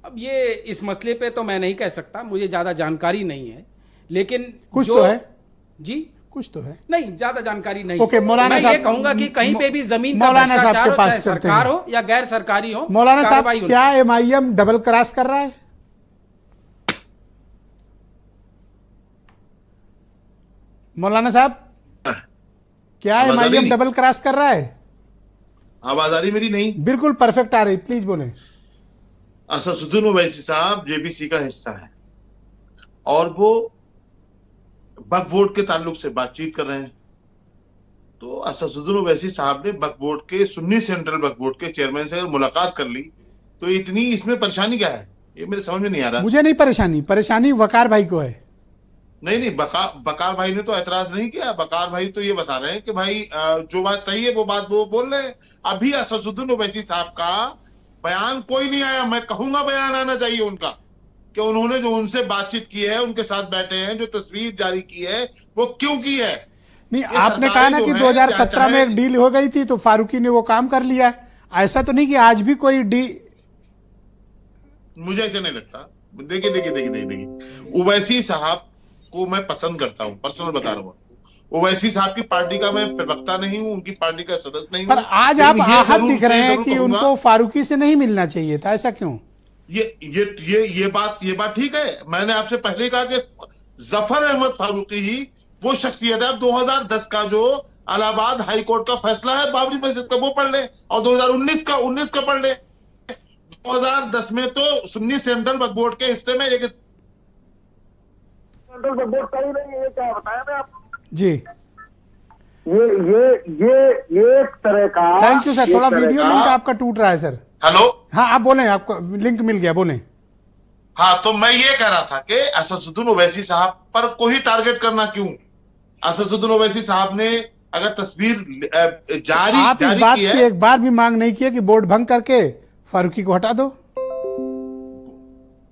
अब ये इस मसले पे तो मैं नहीं कह सकता, मुझे ज्यादा जानकारी नहीं है, लेकिन कुछ तो है जी, कुछ तो है। नहीं ज्यादा जानकारी नहीं। ओके, मौलाना मैं साहब, ये कहूंगा कि कहीं पे भी जमीन का मौलाना साहब भ्रष्टाचार के हो, पास चाहे चलते सरकार हैं। हो या गैर सरकारी हो, मौलाना साहब, कार्रवाई होनी क्या MIM डबल क्रॉस कर रहा है? मौलाना साहब, क्या आवाज आ रही MIM नहीं? डबल क्रॉस कर रहा है? आवाज आ रही मेरी? नहीं। बिल्कुल परफेक्ट आ रही, प्लीज बोलें। असदुद्दीन ओवैसी साहब JBC का हिस्सा है और वो वक्फ बोर्ड के ताल्लुक से बातचीत कर रहे हैं। तो असदुद्दीन ओवैसी साहब ने वक्फ बोर्ड के, सुन्नी सेंट्रल वक्फ बोर्ड के चेयरमैन से अगर मुलाकात कर ली तो इतनी इसमें परेशानी क्या है, ये मेरे समझ में नहीं आ रहा। मुझे नहीं परेशानी वकार भाई को है। नहीं, बकार भाई ने तो ऐतराज नहीं किया। बकार भाई तो ये बता रहे हैं कि भाई जो बात सही है वो बात वो बोल रहे हैं। अभी असदुद्दीन ओवैसी साहब का बयान कोई नहीं आया। मैं कहूंगा बयान आना चाहिए उनका कि उन्होंने जो उनसे बातचीत की है, उनके साथ बैठे हैं, जो तस्वीर जारी की है वो क्यों की है। नहीं, आपने कहा ना कि 2017 में एक डील हो गई थी तो फारूकी ने वो काम कर लिया। ऐसा तो नहीं कि आज भी कोई मुझे ऐसा नहीं लगता। देखिए, ओवैसी साहब को मैं पसंद करता हूं, पर्सनल बता रहा हूं। ओवैसी साहब की पार्टी का मैं प्रवक्ता नहीं हूं, उनकी पार्टी का सदस्य नहीं हूं। पर आज आप आहत दिख रहे हैं कि उनको फारूकी से नहीं मिलना चाहिए था, ऐसा क्यों? ये बात ठीक है। मैंने आपसे पहले ही कहा कि जफर अहमद फारूकी ही वो शख्सियत है। 2010 का जो इलाहाबाद हाई कोर्ट का फैसला है बाबरी मस्जिद का, वो पढ़ ले, और 2019 का पढ़ ले। 2010 में तो सुन्नी सेंट्रल वक्फ बोर्ड के हिस्से में एक सेंट्रल वक्फ बोर्ड का ही नहीं है, क्या बताया मैं आपको जी। ये एक तरह का। Thank you sir. थोड़ा वीडियो लिंक आपका टूट रहा है सर। हेलो, हाँ आप बोलें, आपको लिंक मिल गया, बोलें। हाँ, तो मैं ये कह रहा था कि असदुद्दीन ओवैसी साहब पर को ही टारगेट करना क्यों। असदुद्दीन ओवैसी साहब ने अगर तस्वीर जारी आप इस बात की एक बार भी मांग नहीं किया कि बोर्ड भंग करके फारूकी को हटा दो?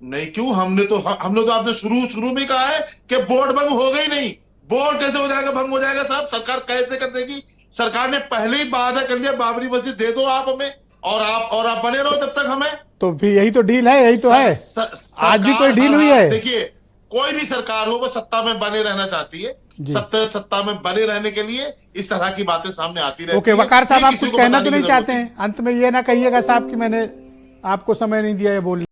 नहीं, क्यों? हमने तो आपने शुरू में कहा है कि बोर्ड भंग हो गई नहीं। बोर्ड कैसे हो जाएगा, भंग हो जाएगा साहब? सरकार कैसे कर देगी? सरकार ने पहले ही वादा कर लिया, बाबरी मस्जिद दे दो आप हमें, और आप बने रहो जब तक हमें। तो फिर यही तो डील है, यही तो है। आज भी कोई डील हुई है? देखिए, कोई भी सरकार हो वो सत्ता में बने रहना चाहती है। सत्ता में बने रहने के लिए इस तरह की बातें सामने आती रहती है। ओके, वकार साहब, आप कुछ कहना तो नहीं चाहते हैं? अंत में ये ना कहिएगा साहब कि मैंने आपको समय नहीं दिया है बोलने।